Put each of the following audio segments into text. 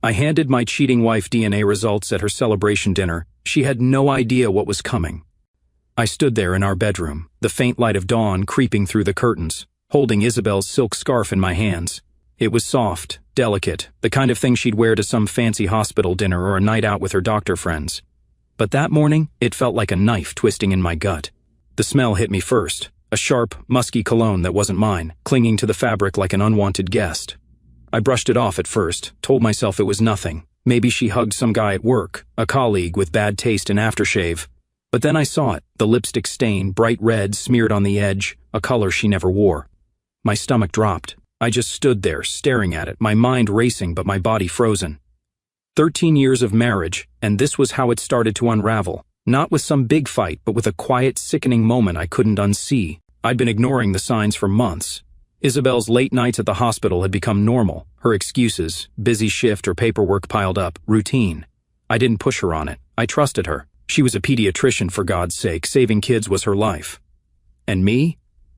I handed my cheating wife DNA results at her celebration dinner. She had no idea what was coming. I stood there in our bedroom, the faint light of dawn creeping through the curtains, holding Isabel's silk scarf in my hands. It was soft, delicate, the kind of thing she'd wear to some fancy hospital dinner or a night out with her doctor friends. But that morning, it felt like a knife twisting in my gut. The smell hit me first, a sharp, musky cologne that wasn't mine, clinging to the fabric like an unwanted guest. I brushed it off at first, told myself it was nothing. Maybe she hugged some guy at work, a colleague with bad taste in aftershave. But then I saw it, the lipstick stain, bright red, smeared on the edge, a color she never wore. My stomach dropped. I just stood there, staring at it, my mind racing but my body frozen. 13 years of marriage, and this was how it started to unravel. Not with some big fight, but with a quiet, sickening moment I couldn't unsee. I'd been ignoring the signs for months. Isabel's late nights at the hospital had become normal. Her excuses, busy shift or paperwork piled up, routine. I didn't push her on it. I trusted her. She was a pediatrician, for God's sake. Saving kids was her life. And me?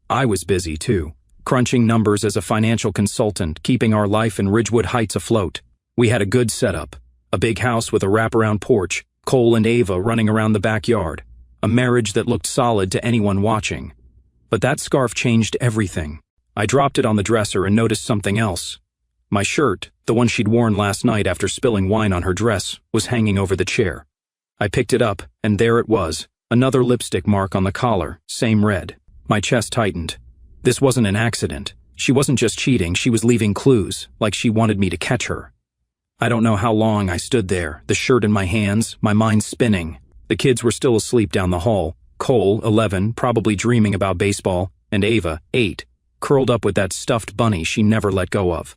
I was busy too. Crunching numbers as a financial consultant, keeping our life in Ridgewood Heights afloat. We had a good setup. A big house with a wraparound porch, Cole and Ava running around the backyard. A marriage that looked solid to anyone watching. But that scarf changed everything. I dropped it on the dresser and noticed something else. My shirt, the one she'd worn last night after spilling wine on her dress, was hanging over the chair. I picked it up, and there it was, another lipstick mark on the collar, same red. My chest tightened. This wasn't an accident. She wasn't just cheating, she was leaving clues, like she wanted me to catch her. I don't know how long I stood there, the shirt in my hands, my mind spinning. The kids were still asleep down the hall. Cole, 11, probably dreaming about baseball, and Ava, 8, curled up with that stuffed bunny she never let go of.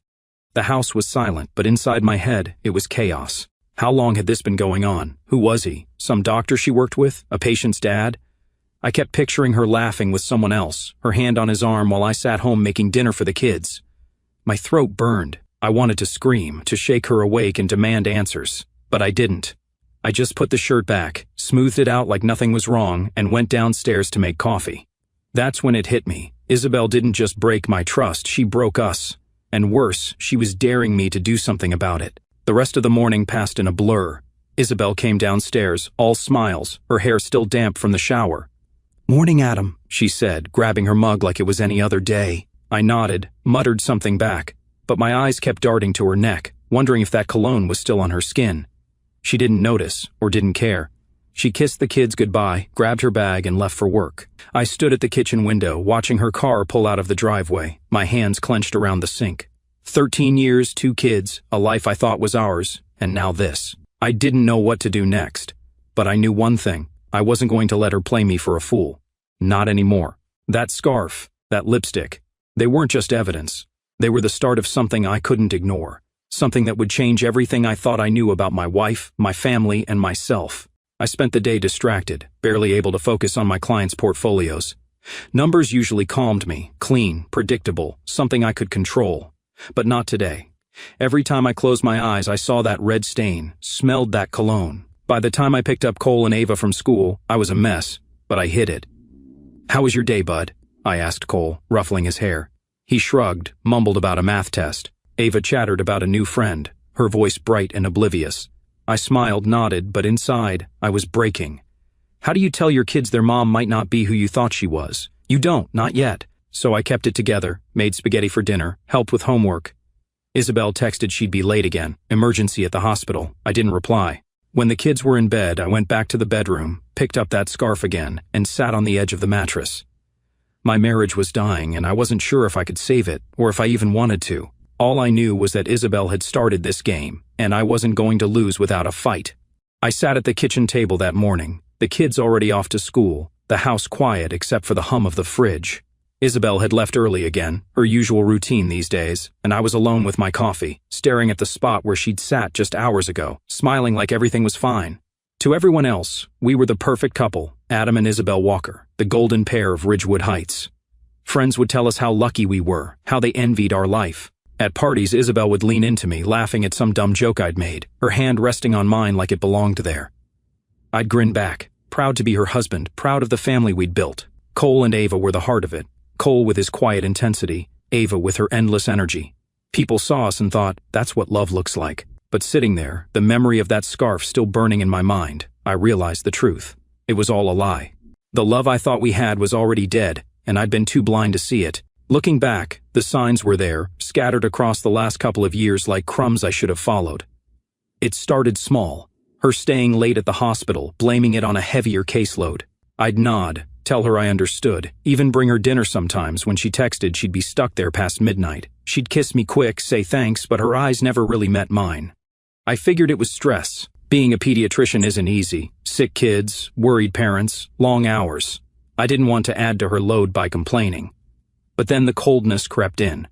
The house was silent, but inside my head, it was chaos. How long had this been going on? Who was he? Some doctor she worked with? A patient's dad? I kept picturing her laughing with someone else, her hand on his arm while I sat home making dinner for the kids. My throat burned. I wanted to scream, to shake her awake and demand answers. But I didn't. I just put the shirt back, smoothed it out like nothing was wrong, and went downstairs to make coffee. That's when it hit me. Isabel didn't just break my trust, she broke us. And worse, she was daring me to do something about it. The rest of the morning passed in a blur. Isabel came downstairs, all smiles, her hair still damp from the shower. "Morning, Adam," she said, grabbing her mug like it was any other day. I nodded, muttered something back, but my eyes kept darting to her neck, wondering if that cologne was still on her skin. She didn't notice, or didn't care. She kissed the kids goodbye, grabbed her bag, and left for work. I stood at the kitchen window, watching her car pull out of the driveway, my hands clenched around the sink. 13 years, 2 kids, a life I thought was ours, and now this. I didn't know what to do next, but I knew one thing. I wasn't going to let her play me for a fool. Not anymore. That scarf, that lipstick, they weren't just evidence. They were the start of something I couldn't ignore. Something that would change everything I thought I knew about my wife, my family, and myself. I spent the day distracted, barely able to focus on my clients' portfolios. Numbers usually calmed me, clean, predictable, something I could control. But not today. Every time I closed my eyes, I saw that red stain, smelled that cologne. By the time I picked up Cole and Ava from school, I was a mess, but I hid it. "How was your day, bud?" I asked Cole, ruffling his hair. He shrugged, mumbled about a math test. Ava chattered about a new friend, her voice bright and oblivious. I smiled, nodded, but inside, I was breaking. How do you tell your kids their mom might not be who you thought she was? You don't, not yet. So I kept it together, made spaghetti for dinner, helped with homework. Isabel texted she'd be late again, emergency at the hospital. I didn't reply. When the kids were in bed, I went back to the bedroom, picked up that scarf again, and sat on the edge of the mattress. My marriage was dying, and I wasn't sure if I could save it, or if I even wanted to. All I knew was that Isabel had started this game, and I wasn't going to lose without a fight. I sat at the kitchen table that morning, the kids already off to school, the house quiet except for the hum of the fridge. Isabel had left early again, her usual routine these days, and I was alone with my coffee, staring at the spot where she'd sat just hours ago, smiling like everything was fine. To everyone else, we were the perfect couple, Adam and Isabel Walker, the golden pair of Ridgewood Heights. Friends would tell us how lucky we were, how they envied our life. At parties, Isabel would lean into me, laughing at some dumb joke I'd made, her hand resting on mine like it belonged there. I'd grin back, proud to be her husband, proud of the family we'd built. Cole and Ava were the heart of it. Cole with his quiet intensity, Ava with her endless energy. People saw us and thought, that's what love looks like. But sitting there, the memory of that scarf still burning in my mind, I realized the truth. It was all a lie. The love I thought we had was already dead, and I'd been too blind to see it. Looking back, the signs were there, scattered across the last couple of years like crumbs I should have followed. It started small. Her staying late at the hospital, blaming it on a heavier caseload. I'd nod, tell her I understood, even bring her dinner sometimes. When she texted she'd be stuck there past midnight. She'd kiss me quick, say thanks, but her eyes never really met mine. I figured it was stress. Being a pediatrician isn't easy. Sick kids, worried parents, long hours. I didn't want to add to her load by complaining. But then the coldness crept in.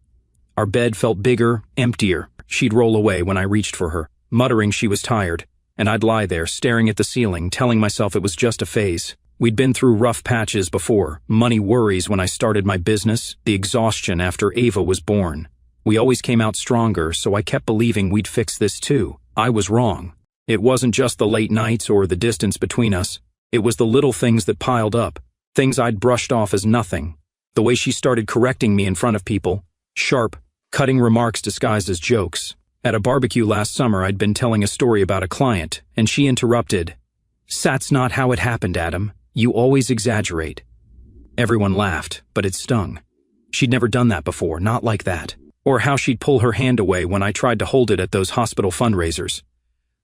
Our bed felt bigger, emptier. She'd roll away when I reached for her, muttering she was tired, and I'd lie there staring at the ceiling, telling myself it was just a phase. We'd been through rough patches before, money worries when I started my business, the exhaustion after Ava was born. We always came out stronger, so I kept believing we'd fix this too. I was wrong. It wasn't just the late nights or the distance between us. It was the little things that piled up, things I'd brushed off as nothing. The way she started correcting me in front of people, sharp, cutting remarks disguised as jokes. At a barbecue last summer, I'd been telling a story about a client, and she interrupted. "That's not how it happened, Adam. You always exaggerate." Everyone laughed, but it stung. She'd never done that before, not like that. Or how she'd pull her hand away when I tried to hold it at those hospital fundraisers,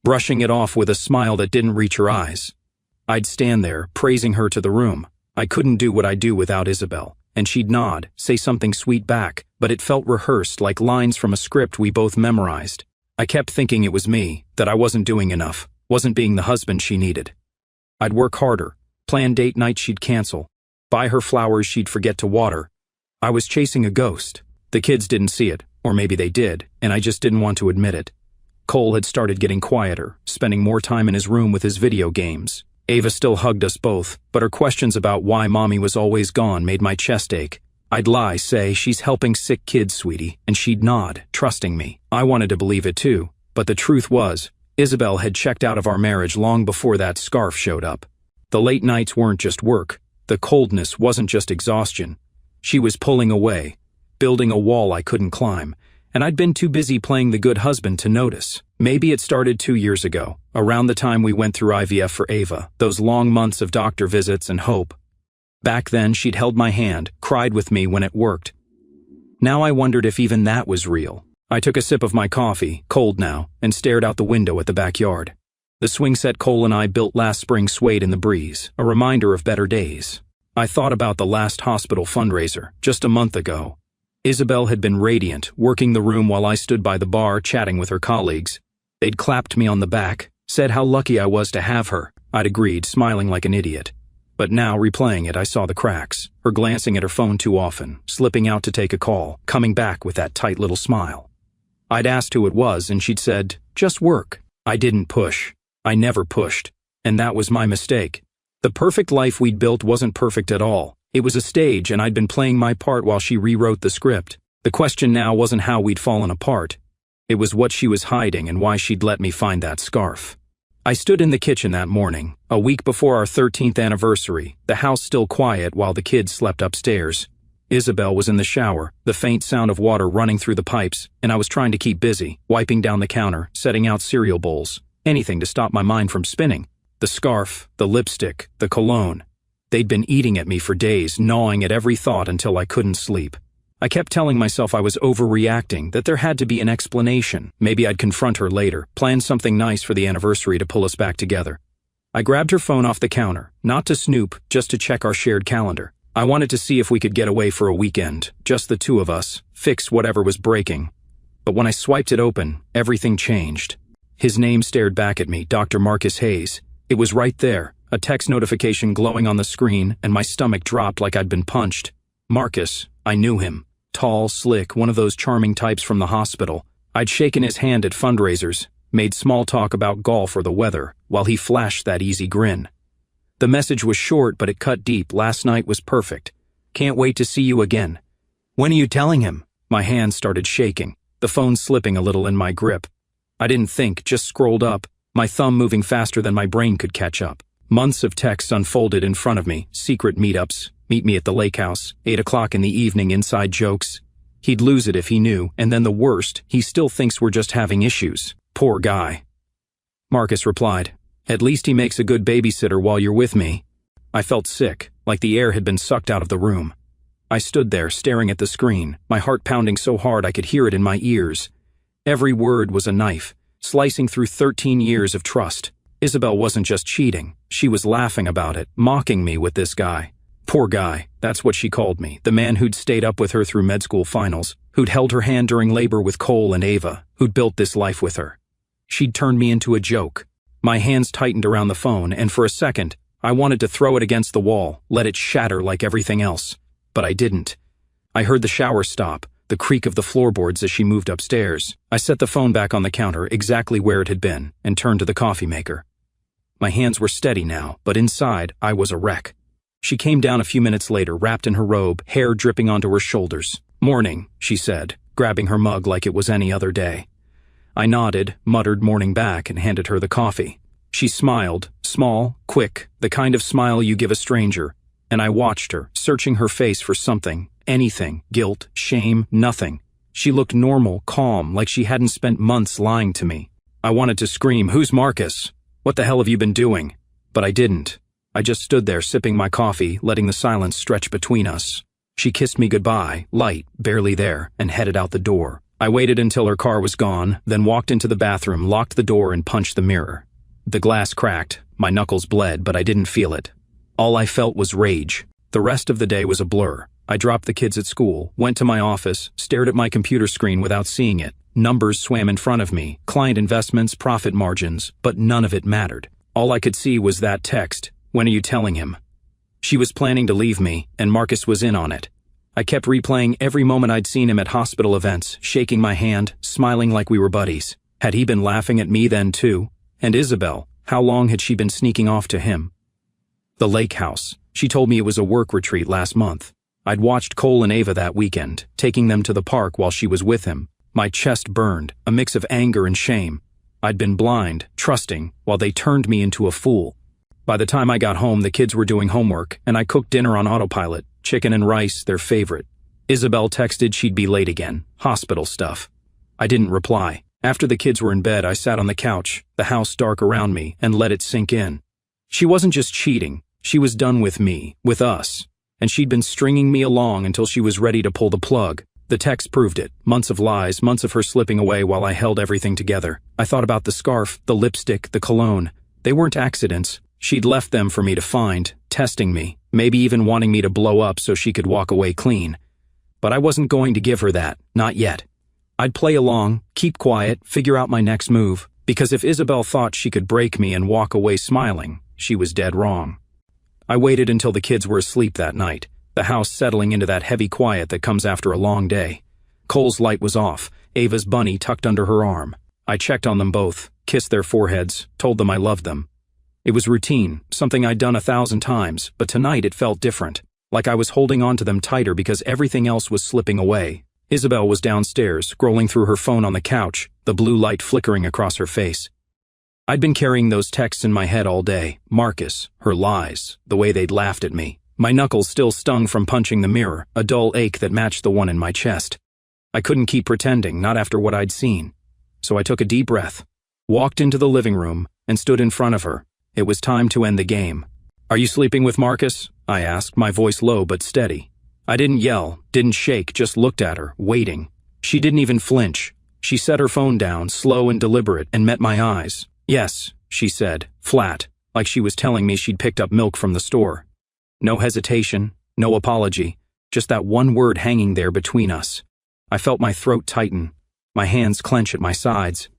brushing it off with a smile that didn't reach her eyes. I'd stand there, praising her to the room. I couldn't do what I do without Isabel, and she'd nod, say something sweet back, but it felt rehearsed, like lines from a script we both memorized. I kept thinking it was me, that I wasn't doing enough, wasn't being the husband she needed. I'd work harder, plan date nights she'd cancel, buy her flowers she'd forget to water. I was chasing a ghost. The kids didn't see it, or maybe they did, and I just didn't want to admit it. Cole had started getting quieter, spending more time in his room with his video games. Ava still hugged us both, but her questions about why Mommy was always gone made my chest ache. I'd lie, say, "She's helping sick kids, sweetie," and she'd nod, trusting me. I wanted to believe it too, but the truth was, Isabel had checked out of our marriage long before that scarf showed up. The late nights weren't just work. The coldness wasn't just exhaustion. She was pulling away, building a wall I couldn't climb, and I'd been too busy playing the good husband to notice. Maybe it started 2 years ago, around the time we went through IVF for Ava, those long months of doctor visits and hope. Back then, she'd held my hand, cried with me when it worked. Now I wondered if even that was real. I took a sip of my coffee, cold now, and stared out the window at the backyard. The swing set Cole and I built last spring swayed in the breeze, a reminder of better days. I thought about the last hospital fundraiser, just a month ago. Isabel had been radiant, working the room while I stood by the bar chatting with her colleagues. They'd clapped me on the back, said how lucky I was to have her. I'd agreed, smiling like an idiot. But now, replaying it, I saw the cracks. Her glancing at her phone too often, slipping out to take a call, coming back with that tight little smile. I'd asked who it was, and she'd said, "Just work." I didn't push. I never pushed. And that was my mistake. The perfect life we'd built wasn't perfect at all. It was a stage, and I'd been playing my part while she rewrote the script. The question now wasn't how we'd fallen apart. It was what she was hiding and why she'd let me find that scarf. I stood in the kitchen that morning, a week before our 13th anniversary, the house still quiet while the kids slept upstairs. Isabel was in the shower, the faint sound of water running through the pipes, and I was trying to keep busy, wiping down the counter, setting out cereal bowls, anything to stop my mind from spinning. The scarf, the lipstick, the cologne. They'd been eating at me for days, gnawing at every thought until I couldn't sleep. I kept telling myself I was overreacting, that there had to be an explanation. Maybe I'd confront her later, plan something nice for the anniversary to pull us back together. I grabbed her phone off the counter, not to snoop, just to check our shared calendar. I wanted to see if we could get away for a weekend, just the two of us, fix whatever was breaking. But when I swiped it open, everything changed. His name stared back at me, Dr. Marcus Hayes. It was right there, a text notification glowing on the screen, and my stomach dropped like I'd been punched. Marcus, I knew him. Tall, slick, one of those charming types from the hospital. I'd shaken his hand at fundraisers, made small talk about golf or the weather, while he flashed that easy grin. The message was short, but it cut deep. "Last night was perfect. Can't wait to see you again." "When are you telling him?" My hand started shaking, the phone slipping a little in my grip. I didn't think, just scrolled up, my thumb moving faster than my brain could catch up. Months of texts unfolded in front of me, secret meetups, meet me at the lake house, 8 o'clock in the evening, inside jokes. He'd lose it if he knew, and then the worst, he still thinks we're just having issues. Poor guy. Marcus replied, "At least he makes a good babysitter while you're with me." I felt sick, like the air had been sucked out of the room. I stood there, staring at the screen, my heart pounding so hard I could hear it in my ears. Every word was a knife, slicing through 13 years of trust. Isabel wasn't just cheating, she was laughing about it, mocking me with this guy. Poor guy, that's what she called me, the man who'd stayed up with her through med school finals, who'd held her hand during labor with Cole and Ava, who'd built this life with her. She'd turned me into a joke. My hands tightened around the phone, and for a second, I wanted to throw it against the wall, let it shatter like everything else. But I didn't. I heard the shower stop, the creak of the floorboards as she moved upstairs. I set the phone back on the counter exactly where it had been, and turned to the coffee maker. My hands were steady now, but inside, I was a wreck. She came down a few minutes later, wrapped in her robe, hair dripping onto her shoulders. "Morning," she said, grabbing her mug like it was any other day. I nodded, muttered morning back, and handed her the coffee. She smiled, small, quick, the kind of smile you give a stranger, and I watched her, searching her face for something, anything, guilt, shame, nothing. She looked normal, calm, like she hadn't spent months lying to me. I wanted to scream, "Who's Marcus? What the hell have you been doing?" But I didn't. I just stood there sipping my coffee, letting the silence stretch between us. She kissed me goodbye, light, barely there, and headed out the door. I waited until her car was gone, then walked into the bathroom, locked the door, and punched the mirror. The glass cracked, my knuckles bled, but I didn't feel it. All I felt was rage. The rest of the day was a blur. I dropped the kids at school, went to my office, stared at my computer screen without seeing it. Numbers swam in front of me, client investments, profit margins, but none of it mattered. All I could see was that text, "When are you telling him?" She was planning to leave me, and Marcus was in on it. I kept replaying every moment I'd seen him at hospital events, shaking my hand, smiling like we were buddies. Had he been laughing at me then too? And Isabel, how long had she been sneaking off to him? The lake house. She told me it was a work retreat last month. I'd watched Cole and Ava that weekend, taking them to the park while she was with him. My chest burned, a mix of anger and shame. I'd been blind, trusting, while they turned me into a fool. By the time I got home, the kids were doing homework, and I cooked dinner on autopilot, chicken and rice, their favorite. Isabel texted she'd be late again, hospital stuff. I didn't reply. After the kids were in bed, I sat on the couch, the house dark around me, and let it sink in. She wasn't just cheating, she was done with me, with us. And she'd been stringing me along until she was ready to pull the plug. The text proved it. Months of lies, months of her slipping away while I held everything together. I thought about the scarf, the lipstick, the cologne. They weren't accidents. She'd left them for me to find, testing me, maybe even wanting me to blow up so she could walk away clean. But I wasn't going to give her that, not yet. I'd play along, keep quiet, figure out my next move, because if Isabel thought she could break me and walk away smiling, she was dead wrong. I waited until the kids were asleep that night, the house settling into that heavy quiet that comes after a long day. Cole's light was off, Ava's bunny tucked under her arm. I checked on them both, kissed their foreheads, told them I loved them. It was routine, something I'd done 1,000 times, but tonight it felt different, like I was holding on to them tighter because everything else was slipping away. Isabel was downstairs, scrolling through her phone on the couch, the blue light flickering across her face. I'd been carrying those texts in my head all day. Marcus, her lies, the way they'd laughed at me. My knuckles still stung from punching the mirror, a dull ache that matched the one in my chest. I couldn't keep pretending, not after what I'd seen. So I took a deep breath, walked into the living room, and stood in front of her. It was time to end the game. "Are you sleeping with Marcus?" I asked, my voice low but steady. I didn't yell, didn't shake, just looked at her, waiting. She didn't even flinch. She set her phone down, slow and deliberate, and met my eyes. "Yes," she said, flat, like she was telling me she'd picked up milk from the store. No hesitation, no apology, just that one word hanging there between us. I felt my throat tighten, my hands clench at my sides.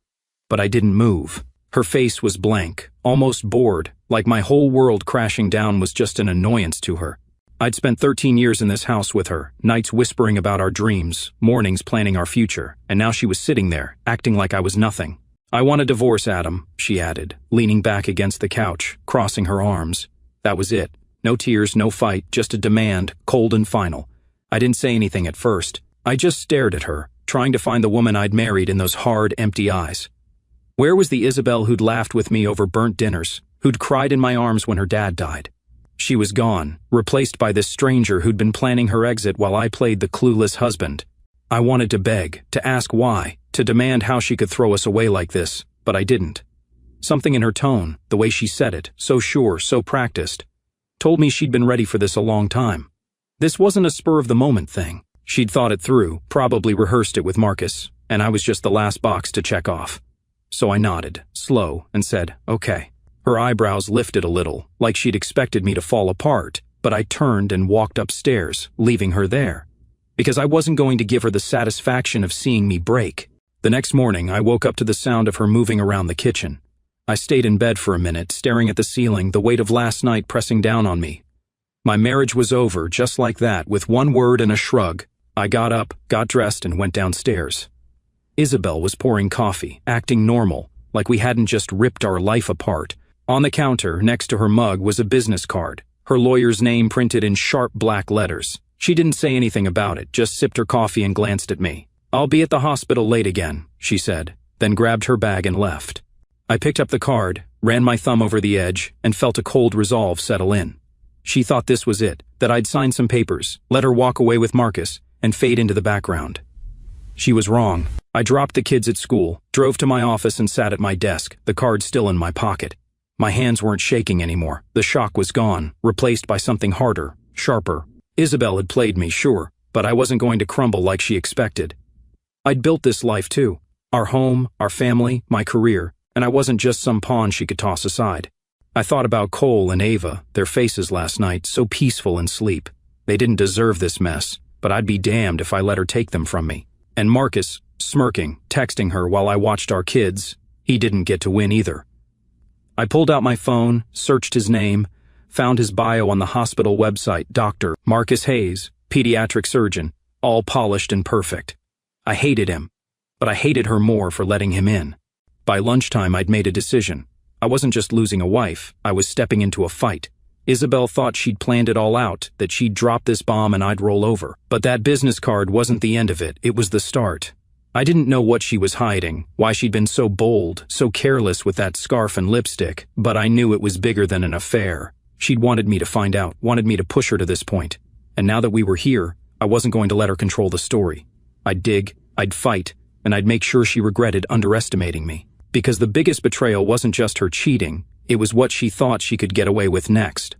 But I didn't move. Her face was blank, almost bored, like my whole world crashing down was just an annoyance to her. I'd spent 13 years in this house with her, nights whispering about our dreams, mornings planning our future, and now she was sitting there, acting like I was nothing. "I want a divorce, Adam," she added, leaning back against the couch, crossing her arms. That was it. No tears, no fight, just a demand, cold and final. I didn't say anything at first. I just stared at her, trying to find the woman I'd married in those hard, empty eyes. Where was the Isabel who'd laughed with me over burnt dinners, who'd cried in my arms when her dad died? She was gone, replaced by this stranger who'd been planning her exit while I played the clueless husband. I wanted to beg, to ask why, to demand how she could throw us away like this, but I didn't. Something in her tone, the way she said it, so sure, so practiced, told me she'd been ready for this a long time. This wasn't a spur-of-the-moment thing. She'd thought it through, probably rehearsed it with Marcus, and I was just the last box to check off. So I nodded, slow, and said, okay. Her eyebrows lifted a little, like she'd expected me to fall apart, but I turned and walked upstairs, leaving her there. Because I wasn't going to give her the satisfaction of seeing me break. The next morning, I woke up to the sound of her moving around the kitchen. I stayed in bed for a minute, staring at the ceiling, the weight of last night pressing down on me. My marriage was over, just like that, with one word and a shrug. I got up, got dressed, and went downstairs. Isabel was pouring coffee, acting normal, like we hadn't just ripped our life apart. On the counter, next to her mug, was a business card, her lawyer's name printed in sharp black letters. She didn't say anything about it, just sipped her coffee and glanced at me. "I'll be at the hospital late again," she said, then grabbed her bag and left. I picked up the card, ran my thumb over the edge, and felt a cold resolve settle in. She thought this was it, that I'd sign some papers, let her walk away with Marcus, and fade into the background. She was wrong. I dropped the kids at school, drove to my office and sat at my desk, the card still in my pocket. My hands weren't shaking anymore. The shock was gone, replaced by something harder, sharper. Isabel had played me, sure, but I wasn't going to crumble like she expected. I'd built this life too. Our home, our family, my career, and I wasn't just some pawn she could toss aside. I thought about Cole and Ava, their faces last night, so peaceful in sleep. They didn't deserve this mess, but I'd be damned if I let her take them from me. And Marcus, smirking, texting her while I watched our kids, he didn't get to win either. I pulled out my phone, searched his name, found his bio on the hospital website, Dr. Marcus Hayes, pediatric surgeon, all polished and perfect. I hated him, but I hated her more for letting him in. By lunchtime, I'd made a decision. I wasn't just losing a wife, I was stepping into a fight. Isabel thought she'd planned it all out, that she'd drop this bomb and I'd roll over. But that business card wasn't the end of it, it was the start. I didn't know what she was hiding, why she'd been so bold, so careless with that scarf and lipstick, but I knew it was bigger than an affair. She'd wanted me to find out, wanted me to push her to this point. And now that we were here, I wasn't going to let her control the story. I'd dig, I'd fight, and I'd make sure she regretted underestimating me. Because the biggest betrayal wasn't just her cheating, it was what she thought she could get away with next.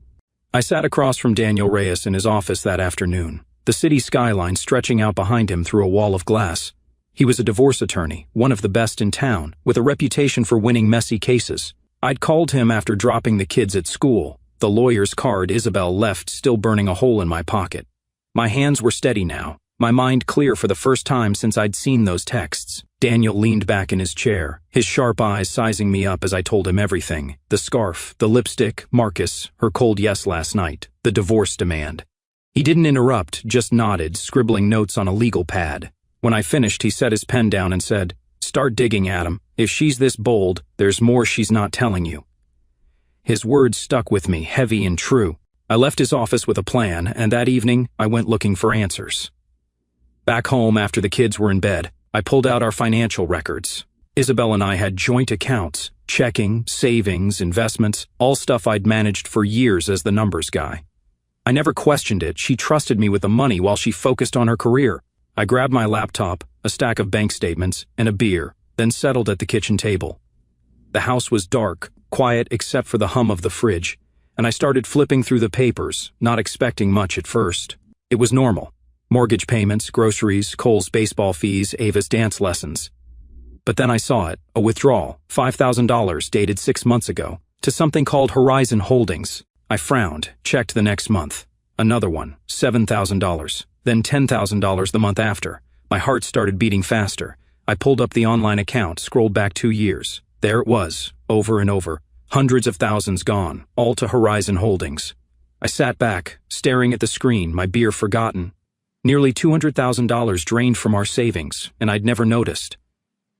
I sat across from Daniel Reyes in his office that afternoon, the city skyline stretching out behind him through a wall of glass. He was a divorce attorney, one of the best in town, with a reputation for winning messy cases. I'd called him after dropping the kids at school, the lawyer's card Isabel left still burning a hole in my pocket. My hands were steady now, my mind clear for the first time since I'd seen those texts. Daniel leaned back in his chair, his sharp eyes sizing me up as I told him everything. The scarf, the lipstick, Marcus, her cold yes last night, the divorce demand. He didn't interrupt, just nodded, scribbling notes on a legal pad. When I finished, he set his pen down and said, "Start digging, Adam. If she's this bold, there's more she's not telling you." His words stuck with me, heavy and true. I left his office with a plan, and that evening, I went looking for answers. Back home after the kids were in bed, I pulled out our financial records. Isabel and I had joint accounts, checking, savings, investments, all stuff I'd managed for years as the numbers guy. I never questioned it. She trusted me with the money while she focused on her career. I grabbed my laptop, a stack of bank statements, and a beer, then settled at the kitchen table. The house was dark, quiet except for the hum of the fridge, and I started flipping through the papers, not expecting much at first. It was normal. Mortgage payments, groceries, Cole's baseball fees, Ava's dance lessons. But then I saw it, a withdrawal, $5,000 dated 6 months ago, to something called Horizon Holdings. I frowned, checked the next month. Another one, $7,000, then $10,000 the month after. My heart started beating faster. I pulled up the online account, scrolled back 2 years. There it was, over and over. Hundreds of thousands gone, all to Horizon Holdings. I sat back, staring at the screen, my beer forgotten. Nearly $200,000 drained from our savings, and I'd never noticed.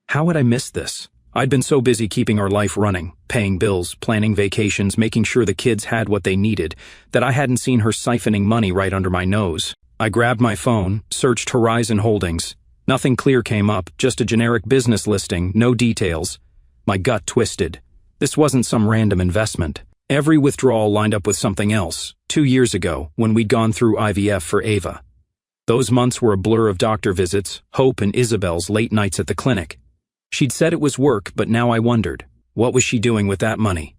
How had I missed this? I'd been so busy keeping our life running, paying bills, planning vacations, making sure the kids had what they needed, that I hadn't seen her siphoning money right under my nose. I grabbed my phone, searched Horizon Holdings. Nothing clear came up, just a generic business listing, no details. My gut twisted. This wasn't some random investment. Every withdrawal lined up with something else, 2 years ago, when we'd gone through IVF for Ava. Those months were a blur of doctor visits, Hope and Isabel's late nights at the clinic. She'd said it was work, but now I wondered, what was she doing with that money?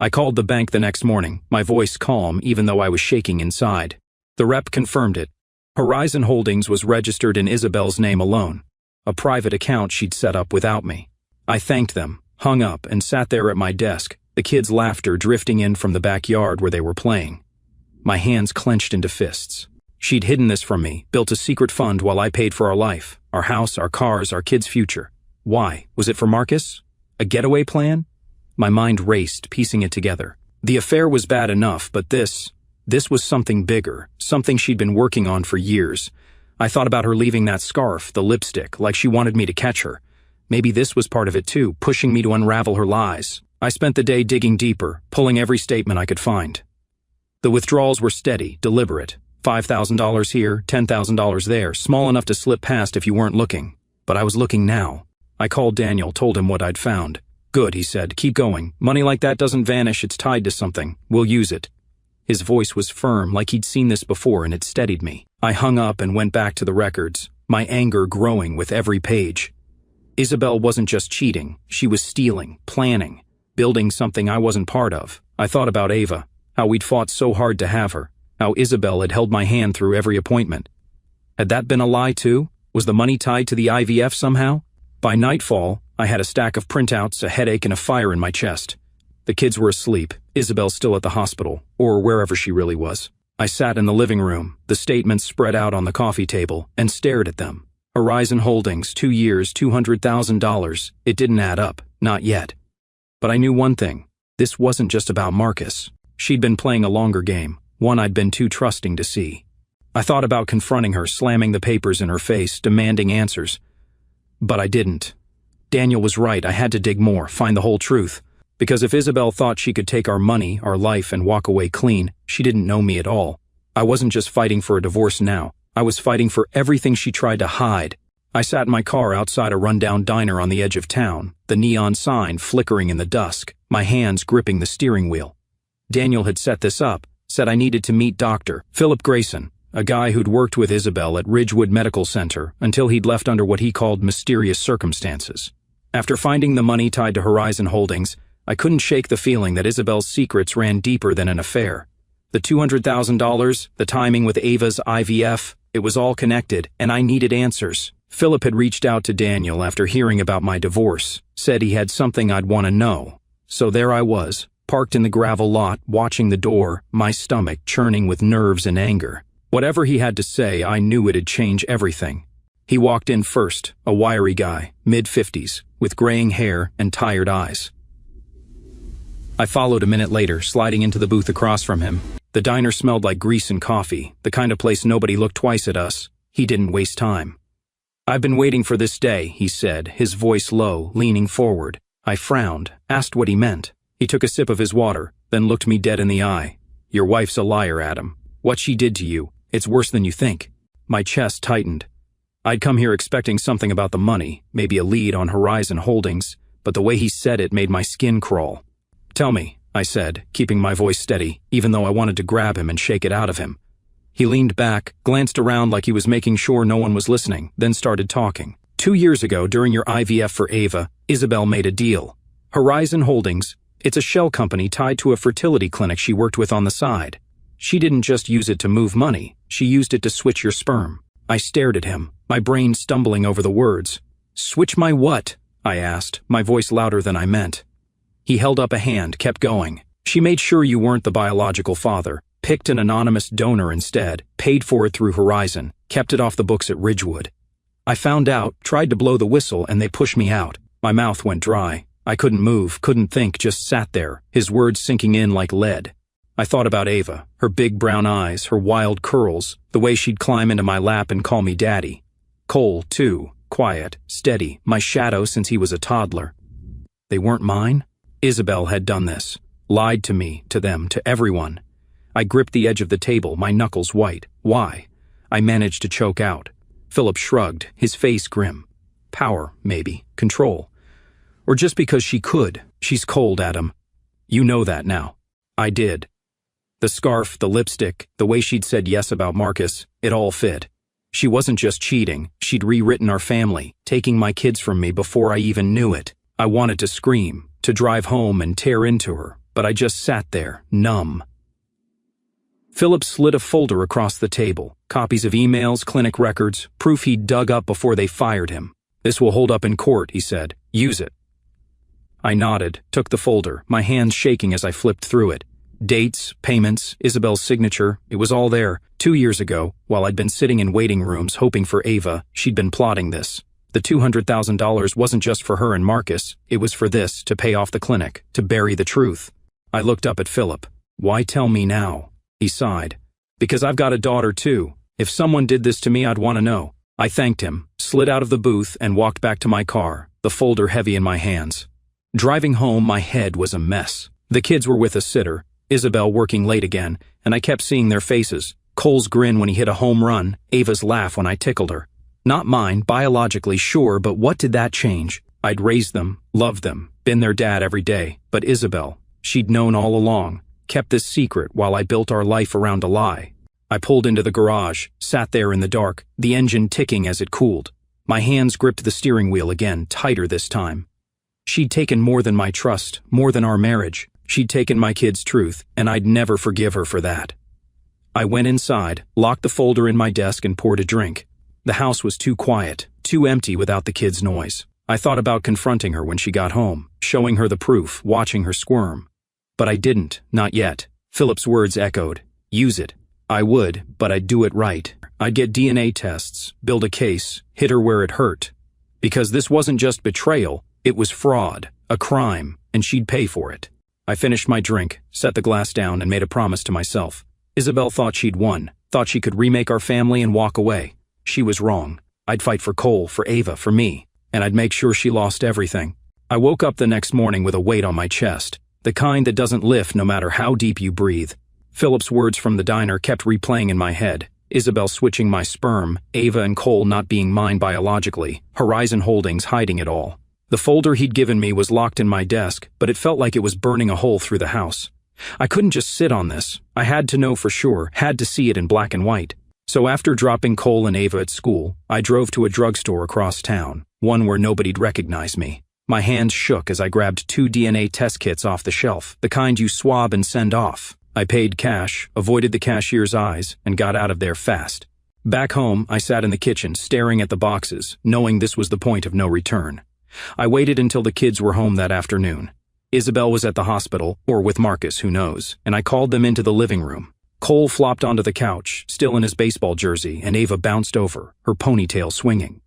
I called the bank the next morning, my voice calm even though I was shaking inside. The rep confirmed it. Horizon Holdings was registered in Isabel's name alone, a private account she'd set up without me. I thanked them, hung up, and sat there at my desk, the kids' laughter drifting in from the backyard where they were playing. My hands clenched into fists. She'd hidden this from me, built a secret fund while I paid for our life, our house, our cars, our kids' future. Why? Was it for Marcus? A getaway plan? My mind raced, piecing it together. The affair was bad enough, but this was something bigger, something she'd been working on for years. I thought about her leaving that scarf, the lipstick, like she wanted me to catch her. Maybe this was part of it too, pushing me to unravel her lies. I spent the day digging deeper, pulling every statement I could find. The withdrawals were steady, deliberate. $5,000 here, $10,000 there, small enough to slip past if you weren't looking. But I was looking now. I called Daniel, told him what I'd found. Good, he said, keep going. Money like that doesn't vanish, it's tied to something. We'll use it. His voice was firm, like he'd seen this before, and it steadied me. I hung up and went back to the records, my anger growing with every page. Isabel wasn't just cheating, she was stealing, planning, building something I wasn't part of. I thought about Ava, how we'd fought so hard to have her, how Isabel had held my hand through every appointment. Had that been a lie too? Was the money tied to the IVF somehow? By nightfall, I had a stack of printouts, a headache, and a fire in my chest. The kids were asleep, Isabel still at the hospital, or wherever she really was. I sat in the living room, the statements spread out on the coffee table, and stared at them. Horizon Holdings, 2 years, $200,000. It didn't add up, not yet. But I knew one thing. This wasn't just about Marcus. She'd been playing a longer game, one I'd been too trusting to see. I thought about confronting her, slamming the papers in her face, demanding answers. But I didn't. Daniel was right, I had to dig more, find the whole truth. Because if Isabel thought she could take our money, our life, and walk away clean, she didn't know me at all. I wasn't just fighting for a divorce now. I was fighting for everything she tried to hide. I sat in my car outside a rundown diner on the edge of town, the neon sign flickering in the dusk, my hands gripping the steering wheel. Daniel had set this up, said I needed to meet Dr. Philip Grayson, a guy who'd worked with Isabel at Ridgewood Medical Center until he'd left under what he called mysterious circumstances. After finding the money tied to Horizon Holdings, I couldn't shake the feeling that Isabel's secrets ran deeper than an affair. The $200,000, the timing with Ava's IVF, it was all connected, and I needed answers. Philip had reached out to Daniel after hearing about my divorce, said he had something I'd want to know. So there I was, parked in the gravel lot, watching the door, my stomach churning with nerves and anger. Whatever he had to say, I knew it'd change everything. He walked in first, a wiry guy, mid-50s, with graying hair and tired eyes. I followed a minute later, sliding into the booth across from him. The diner smelled like grease and coffee, the kind of place nobody looked twice at us. He didn't waste time. "I've been waiting for this day," he said, his voice low, leaning forward. I frowned, asked what he meant. He took a sip of his water, then looked me dead in the eye. "Your wife's a liar, Adam. What she did to you, it's worse than you think." My chest tightened. I'd come here expecting something about the money, maybe a lead on Horizon Holdings, but the way he said it made my skin crawl. "Tell me," I said, keeping my voice steady, even though I wanted to grab him and shake it out of him. He leaned back, glanced around like he was making sure no one was listening, then started talking. 2 years ago, during your IVF for Ava, Isabel made a deal. Horizon Holdings, it's a shell company tied to a fertility clinic she worked with on the side. She didn't just use it to move money, she used it to switch your sperm. I stared at him, my brain stumbling over the words. "Switch my what?" I asked, my voice louder than I meant. He held up a hand, kept going. "She made sure you weren't the biological father, picked an anonymous donor instead, paid for it through Horizon, kept it off the books at Ridgewood. I found out, tried to blow the whistle, and they pushed me out. My mouth went dry. I couldn't move, couldn't think, just sat there, his words sinking in like lead. I thought about Ava, her big brown eyes, her wild curls, the way she'd climb into my lap and call me daddy. Cole, too, quiet, steady, my shadow since he was a toddler. They weren't mine? Isabel had done this, lied to me, to them, to everyone. I gripped the edge of the table, my knuckles white. Why? I managed to choke out. Philip shrugged, his face grim. Power, maybe. Control. Or just because she could. She's cold, Adam. You know that now. I did. The scarf, the lipstick, the way she'd said yes about Marcus, it all fit. She wasn't just cheating, she'd rewritten our family, taking my kids from me before I even knew it. I wanted to scream, to drive home and tear into her, but I just sat there, numb. Philip slid a folder across the table, copies of emails, clinic records, proof he'd dug up before they fired him. "This will hold up in court," he said. "Use it." I nodded, took the folder, my hands shaking as I flipped through it. Dates, payments, Isabel's signature, it was all there. 2 years ago, while I'd been sitting in waiting rooms hoping for Ava, she'd been plotting this. The $200,000 wasn't just for her and Marcus, it was for this, to pay off the clinic, to bury the truth. I looked up at Philip. "Why tell me now?" He sighed. "Because I've got a daughter too. If someone did this to me, I'd want to know." I thanked him, slid out of the booth, and walked back to my car, the folder heavy in my hands. Driving home, my head was a mess. The kids were with a sitter, Isabel working late again, and I kept seeing their faces. Cole's grin when he hit a home run, Ava's laugh when I tickled her. Not mine, biologically, sure, but what did that change? I'd raised them, loved them, been their dad every day. But Isabel, she'd known all along, kept this secret while I built our life around a lie. I pulled into the garage, sat there in the dark, the engine ticking as it cooled. My hands gripped the steering wheel again, tighter this time. She'd taken more than my trust, more than our marriage. She'd taken my kid's truth, and I'd never forgive her for that. I went inside, locked the folder in my desk, and poured a drink. The house was too quiet, too empty without the kids' noise. I thought about confronting her when she got home, showing her the proof, watching her squirm. But I didn't, not yet. Philip's words echoed. "Use it." I would, but I'd do it right. I'd get DNA tests, build a case, hit her where it hurt. Because this wasn't just betrayal, it was fraud, a crime, and she'd pay for it. I finished my drink, set the glass down, and made a promise to myself. Isabel thought she'd won, thought she could remake our family and walk away. She was wrong. I'd fight for Cole, for Ava, for me, and I'd make sure she lost everything. I woke up the next morning with a weight on my chest, the kind that doesn't lift no matter how deep you breathe. Philip's words from the diner kept replaying in my head. Isabel switching my sperm, Ava and Cole not being mine biologically, Horizon Holdings hiding it all. The folder he'd given me was locked in my desk, but it felt like it was burning a hole through the house. I couldn't just sit on this. I had to know for sure, had to see it in black and white. So after dropping Cole and Ava at school, I drove to a drugstore across town, one where nobody'd recognize me. My hands shook as I grabbed 2 DNA test kits off the shelf, the kind you swab and send off. I paid cash, avoided the cashier's eyes, and got out of there fast. Back home, I sat in the kitchen, staring at the boxes, knowing this was the point of no return. I waited until the kids were home that afternoon. Isabel was at the hospital, or with Marcus, who knows, and I called them into the living room. Cole flopped onto the couch, still in his baseball jersey, and Ava bounced over, her ponytail swinging.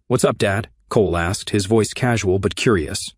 "What's up, Dad?" Cole asked, his voice casual but curious.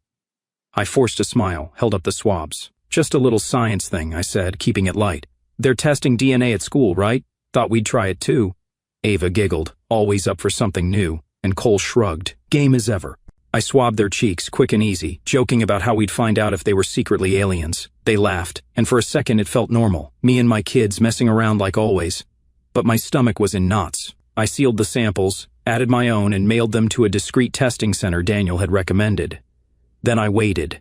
I forced a smile, held up the swabs. "Just a little science thing," I said, keeping it light. "They're testing DNA at school, right? Thought we'd try it too." Ava giggled, always up for something new, and Cole shrugged, game as ever. I swabbed their cheeks, quick and easy, joking about how we'd find out if they were secretly aliens. They laughed, and for a second it felt normal, me and my kids messing around like always. But my stomach was in knots. I sealed the samples, added my own, and mailed them to a discreet testing center Daniel had recommended. Then I waited.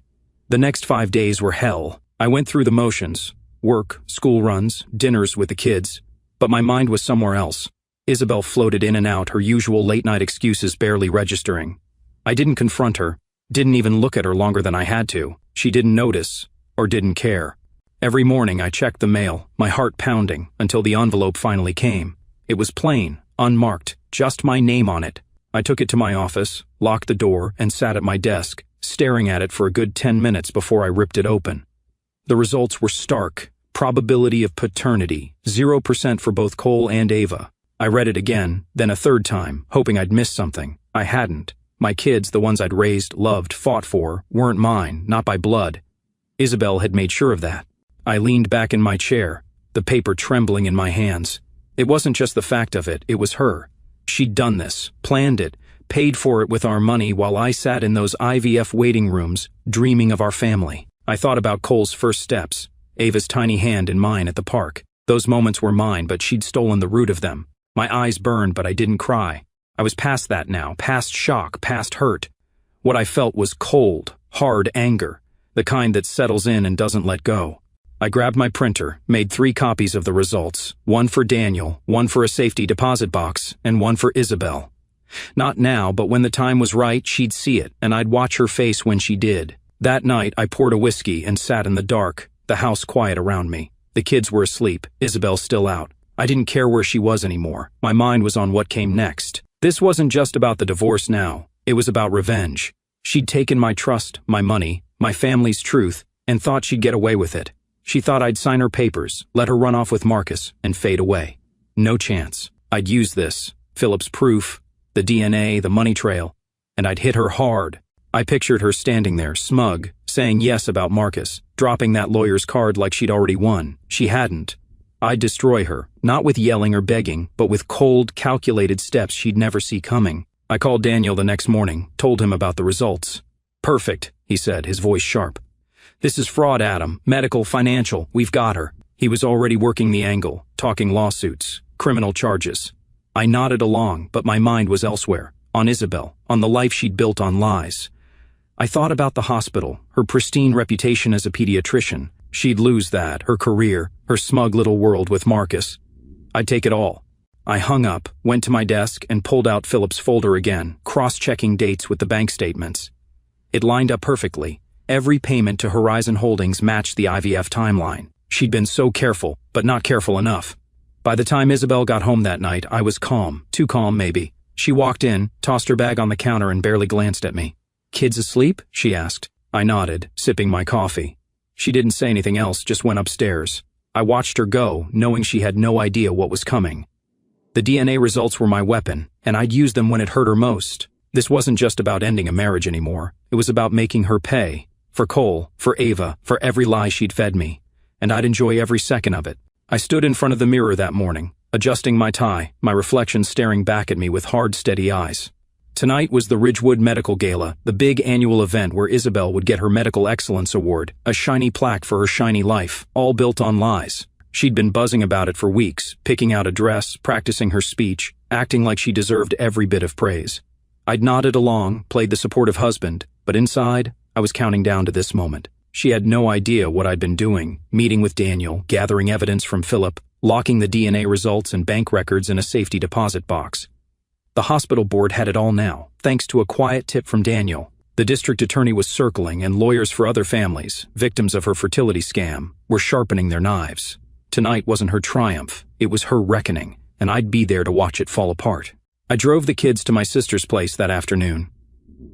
The next 5 days were hell. I went through the motions, work, school runs, dinners with the kids, but my mind was somewhere else. Isabel floated in and out, her usual late-night excuses barely registering. I didn't confront her, didn't even look at her longer than I had to. She didn't notice, or didn't care. Every morning I checked the mail, my heart pounding, until the envelope finally came. It was plain, unmarked, just my name on it. I took it to my office, locked the door, and sat at my desk, staring at it for a good 10 minutes before I ripped it open. The results were stark. Probability of paternity, 0% for both Cole and Ava. I read it again, then a third time, hoping I'd missed something. I hadn't. My kids, the ones I'd raised, loved, fought for, weren't mine, not by blood. Isabel had made sure of that. I leaned back in my chair, the paper trembling in my hands. It wasn't just the fact of it, it was her. She'd done this, planned it, paid for it with our money while I sat in those IVF waiting rooms, dreaming of our family. I thought about Cole's first steps, Ava's tiny hand in mine at the park. Those moments were mine, but she'd stolen the root of them. My eyes burned, but I didn't cry. I was past that now, past shock, past hurt. What I felt was cold, hard anger, the kind that settles in and doesn't let go. I grabbed my printer, made 3 copies of the results, one for Daniel, one for a safety deposit box, and one for Isabel. Not now, but when the time was right, she'd see it, and I'd watch her face when she did. That night, I poured a whiskey and sat in the dark, the house quiet around me. The kids were asleep, Isabel still out. I didn't care where she was anymore. My mind was on what came next. This wasn't just about the divorce now. It was about revenge. She'd taken my trust, my money, my family's truth, and thought she'd get away with it. She thought I'd sign her papers, let her run off with Marcus, and fade away. No chance. I'd use this, Philip's proof, the DNA, the money trail, and I'd hit her hard. I pictured her standing there, smug, saying yes about Marcus, dropping that lawyer's card like she'd already won. She hadn't. I'd destroy her, not with yelling or begging, but with cold, calculated steps she'd never see coming. I called Daniel the next morning, told him about the results. "Perfect," he said, his voice sharp. "This is fraud, Adam. Medical, financial. We've got her." He was already working the angle, talking lawsuits, criminal charges. I nodded along, but my mind was elsewhere, on Isabel, on the life she'd built on lies. I thought about the hospital, her pristine reputation as a pediatrician. She'd lose that, her career, her smug little world with Marcus. I'd take it all. I hung up, went to my desk, and pulled out Philip's folder again, cross-checking dates with the bank statements. It lined up perfectly. Every payment to Horizon Holdings matched the IVF timeline. She'd been so careful, but not careful enough. By the time Isabel got home that night, I was calm. Too calm, maybe. She walked in, tossed her bag on the counter, and barely glanced at me. "Kids asleep?" she asked. I nodded, sipping my coffee. She didn't say anything else, just went upstairs. I watched her go, knowing she had no idea what was coming. The DNA results were my weapon, and I'd use them when it hurt her most. This wasn't just about ending a marriage anymore. It was about making her pay. For Cole, for Ava, for every lie she'd fed me. And I'd enjoy every second of it. I stood in front of the mirror that morning, adjusting my tie, my reflection staring back at me with hard, steady eyes. Tonight was the Ridgewood Medical Gala, the big annual event where Isabel would get her Medical Excellence Award, a shiny plaque for her shiny life, all built on lies. She'd been buzzing about it for weeks, picking out a dress, practicing her speech, acting like she deserved every bit of praise. I'd nodded along, played the supportive husband, but inside, I was counting down to this moment. She had no idea what I'd been doing, meeting with Daniel, gathering evidence from Philip, locking the DNA results and bank records in a safety deposit box. The hospital board had it all now, thanks to a quiet tip from Daniel. The district attorney was circling, and lawyers for other families, victims of her fertility scam, were sharpening their knives. Tonight wasn't her triumph, it was her reckoning, and I'd be there to watch it fall apart. I drove the kids to my sister's place that afternoon.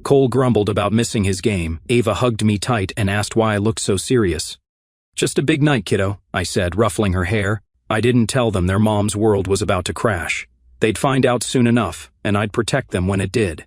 Cole grumbled about missing his game. Ava hugged me tight and asked why I looked so serious. "Just a big night, kiddo," I said, ruffling her hair. I didn't tell them their mom's world was about to crash. They'd find out soon enough, and I'd protect them when it did.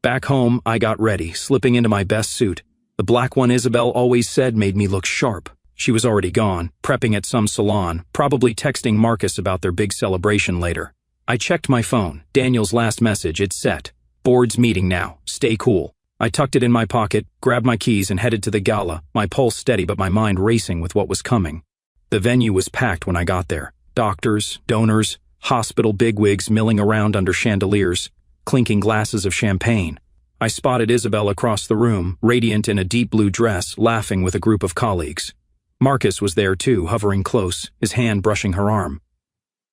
Back home, I got ready, slipping into my best suit. The black one Isabel always said made me look sharp. She was already gone, prepping at some salon, probably texting Marcus about their big celebration later. I checked my phone. Daniel's last message, it's set. "Board's meeting now. Stay cool." I tucked it in my pocket, grabbed my keys, and headed to the gala, my pulse steady but my mind racing with what was coming. The venue was packed when I got there. Doctors, donors, hospital bigwigs milling around under chandeliers, clinking glasses of champagne. I spotted Isabel across the room, radiant in a deep blue dress, laughing with a group of colleagues. Marcus was there too, hovering close, his hand brushing her arm.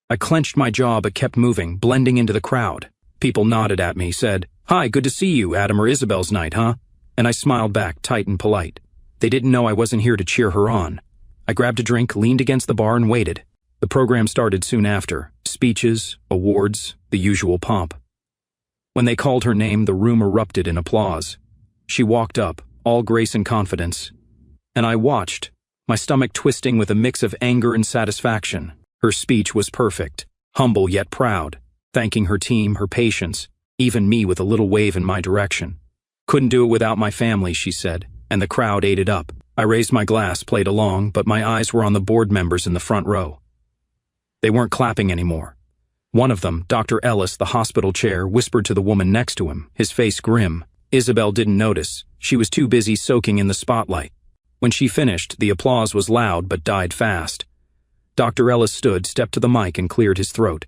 I clenched my jaw but kept moving, blending into the crowd. People nodded at me, said, "Hi, good to see you, Adam or Isabel's night, huh?" And I smiled back, tight and polite. They didn't know I wasn't here to cheer her on. I grabbed a drink, leaned against the bar, and waited. The program started soon after. Speeches, awards, the usual pomp. When they called her name, the room erupted in applause. She walked up, all grace and confidence. And I watched, my stomach twisting with a mix of anger and satisfaction. Her speech was perfect, humble yet proud, thanking her team, her patients, even me with a little wave in my direction. "Couldn't do it without my family," she said, and the crowd ate it up. I raised my glass, played along, but my eyes were on the board members in the front row. They weren't clapping anymore. One of them, Dr. Ellis, the hospital chair, whispered to the woman next to him, his face grim. Isabel didn't notice. She was too busy soaking in the spotlight. When she finished, the applause was loud but died fast. Dr. Ellis stood, stepped to the mic, and cleared his throat.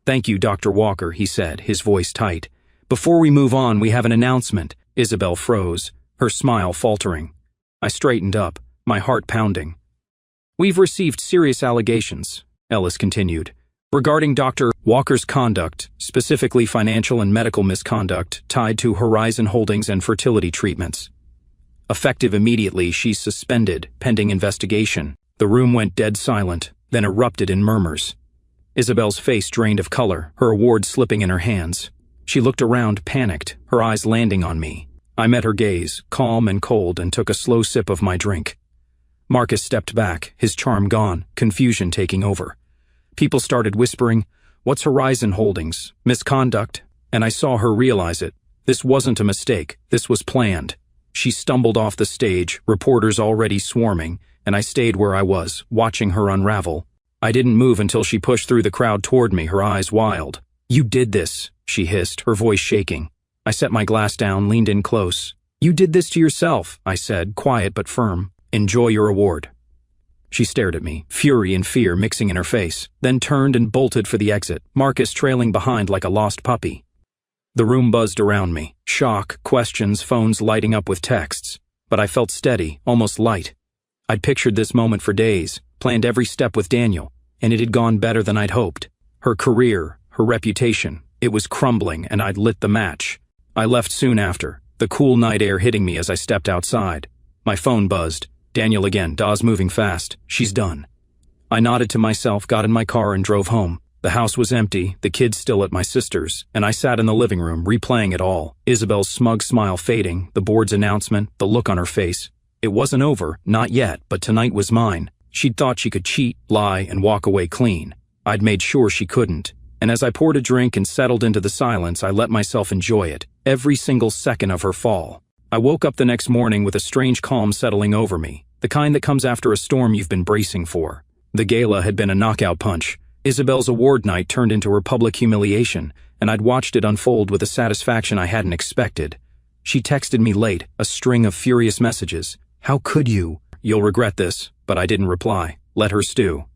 "Thank you, Dr. Walker," he said, his voice tight. "Before we move on, we have an announcement." Isabel froze, her smile faltering. I straightened up, my heart pounding. We've received serious allegations, Ellis continued, regarding Dr. Walker's conduct, specifically financial and medical misconduct tied to Horizon Holdings and fertility treatments. Effective immediately, she's suspended, pending investigation. The room went dead silent, then erupted in murmurs. Isabel's face drained of color, her award slipping in her hands. She looked around, panicked, her eyes landing on me. I met her gaze, calm and cold, and took a slow sip of my drink. Marcus stepped back, his charm gone, confusion taking over. People started whispering, "What's Horizon Holdings? Misconduct?" And I saw her realize it. This wasn't a mistake, this was planned. She stumbled off the stage, reporters already swarming, and I stayed where I was, watching her unravel. I didn't move until she pushed through the crowd toward me, her eyes wild. "You did this," she hissed, her voice shaking. I set my glass down, leaned in close. "You did this to yourself," I said, quiet but firm. "Enjoy your award." She stared at me, fury and fear mixing in her face, then turned and bolted for the exit, Marcus trailing behind like a lost puppy. The room buzzed around me, shock, questions, phones lighting up with texts. But I felt steady, almost light. I'd pictured this moment for days, planned every step with Daniel, and it had gone better than I'd hoped. Her career, her reputation, it was crumbling, and I'd lit the match. I left soon after, the cool night air hitting me as I stepped outside. My phone buzzed. Daniel again, Dawes moving fast. She's done. I nodded to myself, got in my car, and drove home. The house was empty, the kids still at my sister's, and I sat in the living room, replaying it all. Isabel's smug smile fading, the board's announcement, the look on her face. It wasn't over, not yet, but tonight was mine. She'd thought she could cheat, lie, and walk away clean. I'd made sure she couldn't. And as I poured a drink and settled into the silence, I let myself enjoy it, every single second of her fall. I woke up the next morning with a strange calm settling over me, the kind that comes after a storm you've been bracing for. The gala had been a knockout punch. Isabel's award night turned into her public humiliation, and I'd watched it unfold with a satisfaction I hadn't expected. She texted me late, a string of furious messages. "How could you? You'll regret this," but I didn't reply. Let her stew.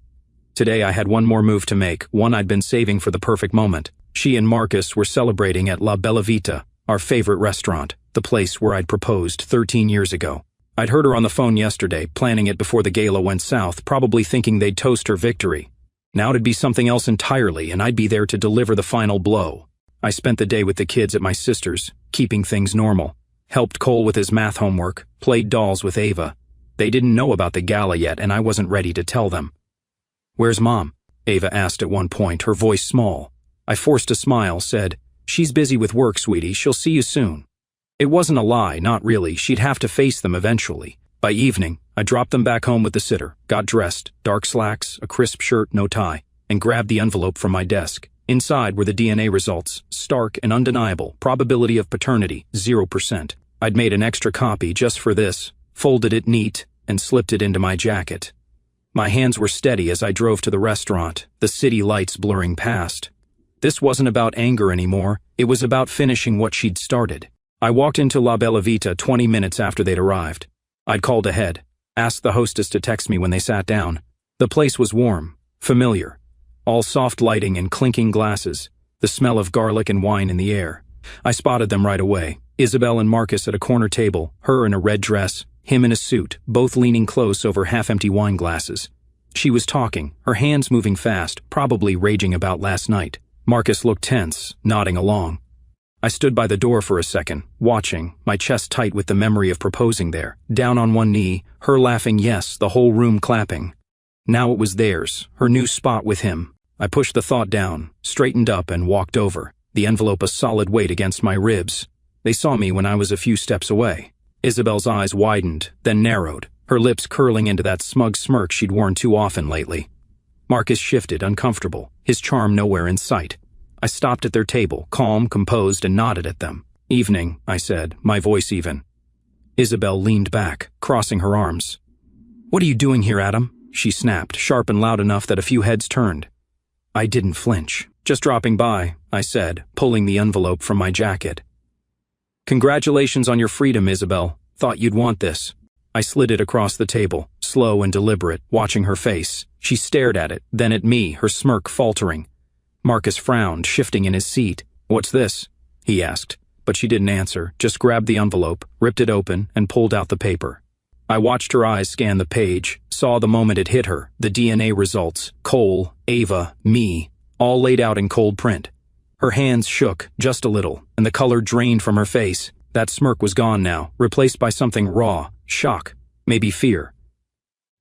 Today I had one more move to make, one I'd been saving for the perfect moment. She and Marcus were celebrating at La Bella Vita, our favorite restaurant, the place where I'd proposed 13 years ago. I'd heard her on the phone yesterday, planning it before the gala went south, probably thinking they'd toast her victory. Now it'd be something else entirely, and I'd be there to deliver the final blow. I spent the day with the kids at my sister's, keeping things normal. Helped Cole with his math homework, played dolls with Ava. They didn't know about the gala yet, and I wasn't ready to tell them. "Where's Mom?" Ava asked at one point, her voice small. I forced a smile, said, "She's busy with work, sweetie, she'll see you soon." It wasn't a lie, not really, she'd have to face them eventually. By evening, I dropped them back home with the sitter, got dressed, dark slacks, a crisp shirt, no tie, and grabbed the envelope from my desk. Inside were the DNA results, stark and undeniable, probability of paternity, 0%. I'd made an extra copy just for this, folded it neat, and slipped it into my jacket. My hands were steady as I drove to the restaurant, the city lights blurring past. This wasn't about anger anymore, it was about finishing what she'd started. I walked into La Bella Vita 20 minutes after they'd arrived. I'd called ahead, asked the hostess to text me when they sat down. The place was warm, familiar, all soft lighting and clinking glasses, the smell of garlic and wine in the air. I spotted them right away, Isabel and Marcus at a corner table, her in a red dress, him in a suit, both leaning close over half-empty wine glasses. She was talking, her hands moving fast, probably raging about last night. Marcus looked tense, nodding along. I stood by the door for a second, watching, my chest tight with the memory of proposing there, down on one knee, her laughing yes, the whole room clapping. Now it was theirs, her new spot with him. I pushed the thought down, straightened up and walked over, the envelope a solid weight against my ribs. They saw me when I was a few steps away. Isabel's eyes widened, then narrowed, her lips curling into that smug smirk she'd worn too often lately. Marcus shifted, uncomfortable, his charm nowhere in sight. I stopped at their table, calm, composed, and nodded at them. "Evening," I said, my voice even. Isabel leaned back, crossing her arms. "What are you doing here, Adam?" she snapped, sharp and loud enough that a few heads turned. I didn't flinch. "Just dropping by," I said, pulling the envelope from my jacket. "Congratulations on your freedom, Isabel. Thought you'd want this." I slid it across the table, slow and deliberate, watching her face. She stared at it, then at me, her smirk faltering. Marcus frowned, shifting in his seat. "What's this?" he asked, but she didn't answer, just grabbed the envelope, ripped it open, and pulled out the paper. I watched her eyes scan the page, saw the moment it hit her, the DNA results, Cole, Ava, me, all laid out in cold print. Her hands shook, just a little, and the color drained from her face. That smirk was gone now, replaced by something raw, shock, maybe fear.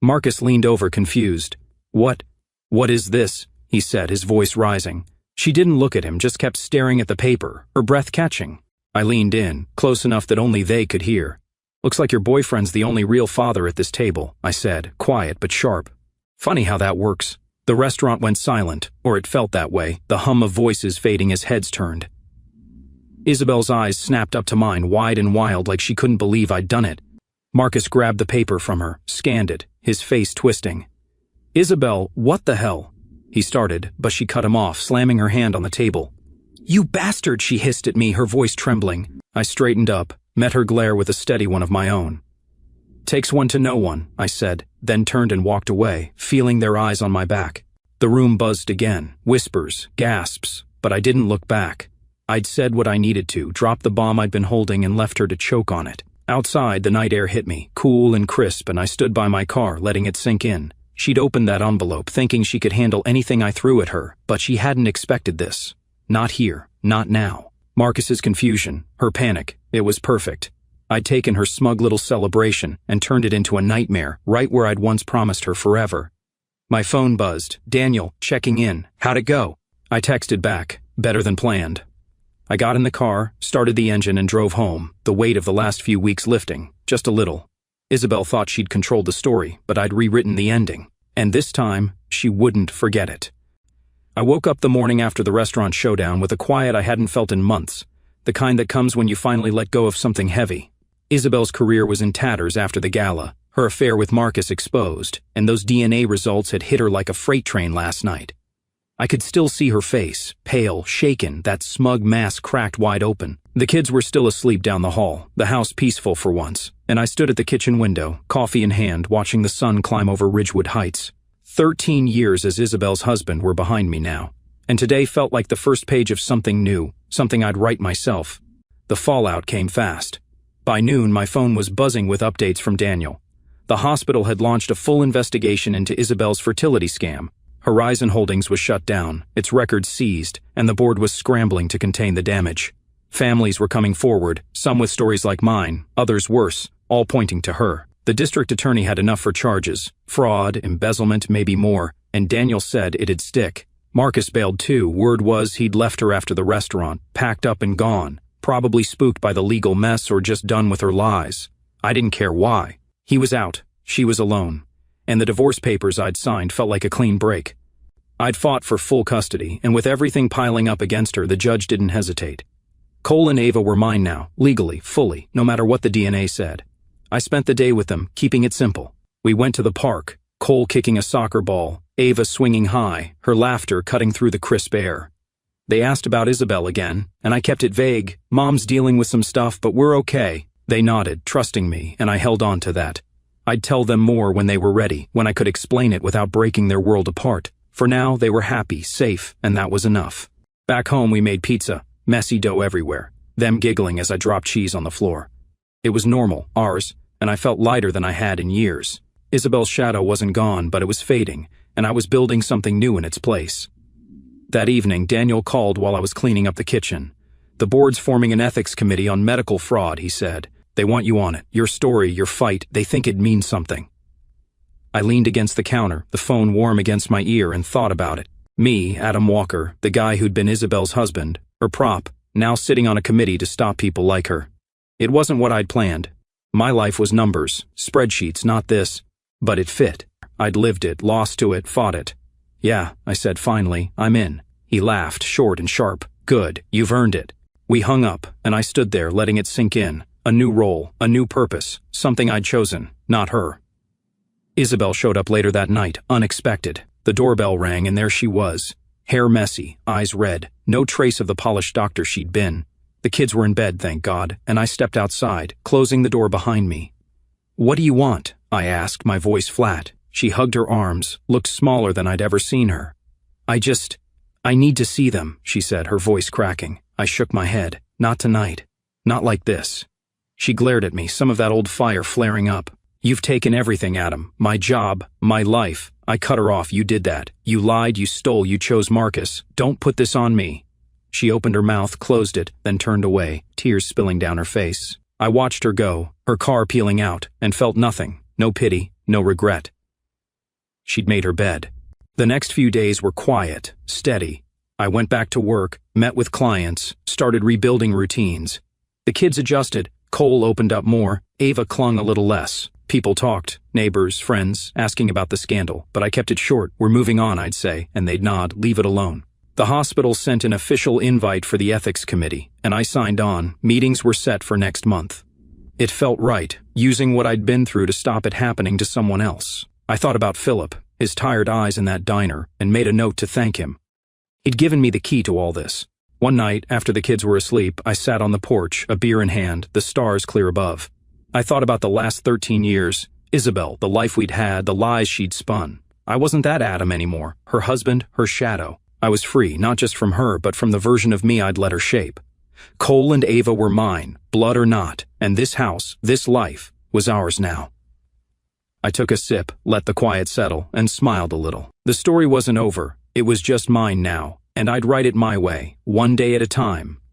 Marcus leaned over, confused. What is this?" he said, his voice rising. She didn't look at him, just kept staring at the paper, her breath catching. I leaned in, close enough that only they could hear. "Looks like your boyfriend's the only real father at this table," I said, quiet but sharp. Funny how that works. The restaurant went silent, or it felt that way, the hum of voices fading as heads turned. Isabel's eyes snapped up to mine, wide and wild, like she couldn't believe I'd done it. Marcus grabbed the paper from her, scanned it, his face twisting. "Isabel, what the hell?" he started, but she cut him off, slamming her hand on the table. "You bastard," she hissed at me, her voice trembling. I straightened up, met her glare with a steady one of my own. "Takes one to know one," I said, then turned and walked away, feeling their eyes on my back. The room buzzed again, whispers, gasps, but I didn't look back. I'd said what I needed to, dropped the bomb I'd been holding and left her to choke on it. Outside, the night air hit me, cool and crisp, and I stood by my car, letting it sink in. She'd opened that envelope, thinking she could handle anything I threw at her, but she hadn't expected this. Not here, not now. Marcus's confusion, her panic, it was perfect. I'd taken her smug little celebration and turned it into a nightmare, right where I'd once promised her forever. My phone buzzed. "Daniel, checking in. How'd it go?" I texted back, "Better than planned." I got in the car, started the engine and drove home, the weight of the last few weeks lifting, just a little. Isabel thought she'd controlled the story, but I'd rewritten the ending. And this time, she wouldn't forget it. I woke up the morning after the restaurant showdown with a quiet I hadn't felt in months, the kind that comes when you finally let go of something heavy. Isabel's career was in tatters after the gala, her affair with Marcus exposed, and those DNA results had hit her like a freight train last night. I could still see her face, pale, shaken, that smug mask cracked wide open. The kids were still asleep down the hall, the house peaceful for once, and I stood at the kitchen window, coffee in hand, watching the sun climb over Ridgewood Heights. 13 years as Isabel's husband were behind me now, and today felt like the first page of something new, something I'd write myself. The fallout came fast. By noon, my phone was buzzing with updates from Daniel. The hospital had launched a full investigation into Isabel's fertility scam. Horizon Holdings was shut down, its records seized, and the board was scrambling to contain the damage. Families were coming forward, some with stories like mine, others worse, all pointing to her. The district attorney had enough for charges, fraud, embezzlement, maybe more, and Daniel said it'd stick. Marcus bailed too. Word was he'd left her after the restaurant, packed up and gone, probably spooked by the legal mess or just done with her lies. I didn't care why. He was out, she was alone, and the divorce papers I'd signed felt like a clean break. I'd fought for full custody, and with everything piling up against her, the judge didn't hesitate. Cole and Ava were mine now, legally, fully, no matter what the DNA said. I spent the day with them, keeping it simple. We went to the park, Cole kicking a soccer ball, Ava swinging high, her laughter cutting through the crisp air. They asked about Isabel again, and I kept it vague. "Mom's dealing with some stuff, but we're okay." They nodded, trusting me, and I held on to that. I'd tell them more when they were ready, when I could explain it without breaking their world apart. For now, they were happy, safe, and that was enough. Back home, we made pizza, messy dough everywhere, them giggling as I dropped cheese on the floor. It was normal, ours, and I felt lighter than I had in years. Isabel's shadow wasn't gone, but it was fading, and I was building something new in its place. That evening, Daniel called while I was cleaning up the kitchen. "The board's forming an ethics committee on medical fraud," he said. "They want you on it. Your story, your fight, they think it means something." I leaned against the counter, the phone warm against my ear, and thought about it. Me, Adam Walker, the guy who'd been Isabel's husband, her prop, now sitting on a committee to stop people like her. It wasn't what I'd planned. My life was numbers, spreadsheets, not this. But it fit. I'd lived it, lost to it, fought it. "Yeah," I said finally, "I'm in." He laughed, short and sharp. "Good, you've earned it." We hung up, and I stood there letting it sink in. A new role, a new purpose, something I'd chosen, not her. Isabel showed up later that night, unexpected. The doorbell rang, and there she was. Hair messy, eyes red, no trace of the polished doctor she'd been. The kids were in bed, thank God, and I stepped outside, closing the door behind me. "What do you want?" I asked, my voice flat. She hugged her arms, looked smaller than I'd ever seen her. I need to see them," she said, her voice cracking. I shook my head. "Not tonight. Not like this." She glared at me, some of that old fire flaring up. You've taken everything, Adam. My job, my life. I cut her off. You did that. You lied, you stole, you chose Marcus. Don't put this on me. She opened her mouth, closed it, then turned away, tears spilling down her face. I watched her go, her car peeling out, and felt nothing. No pity, no regret. She'd made her bed. The next few days were quiet, steady. I went back to work, met with clients, started rebuilding routines. The kids adjusted. Cole opened up more. Ava clung a little less. People talked, neighbors, friends, asking about the scandal, but I kept it short. We're moving on, I'd say, and they'd nod, leave it alone. The hospital sent an official invite for the ethics committee, and I signed on. Meetings were set for next month. It felt right, using what I'd been through to stop it happening to someone else. I thought about Philip, his tired eyes in that diner, and made a note to thank him. He'd given me the key to all this. One night, after the kids were asleep, I sat on the porch, a beer in hand, the stars clear above. I thought about the last 13 years, Isabel, the life we'd had, the lies she'd spun. I wasn't that Adam anymore, her husband, her shadow. I was free, not just from her, but from the version of me I'd let her shape. Cole and Ava were mine, blood or not, and this house, this life, was ours now. I took a sip, let the quiet settle, and smiled a little. The story wasn't over, it was just mine now, and I'd write it my way, one day at a time.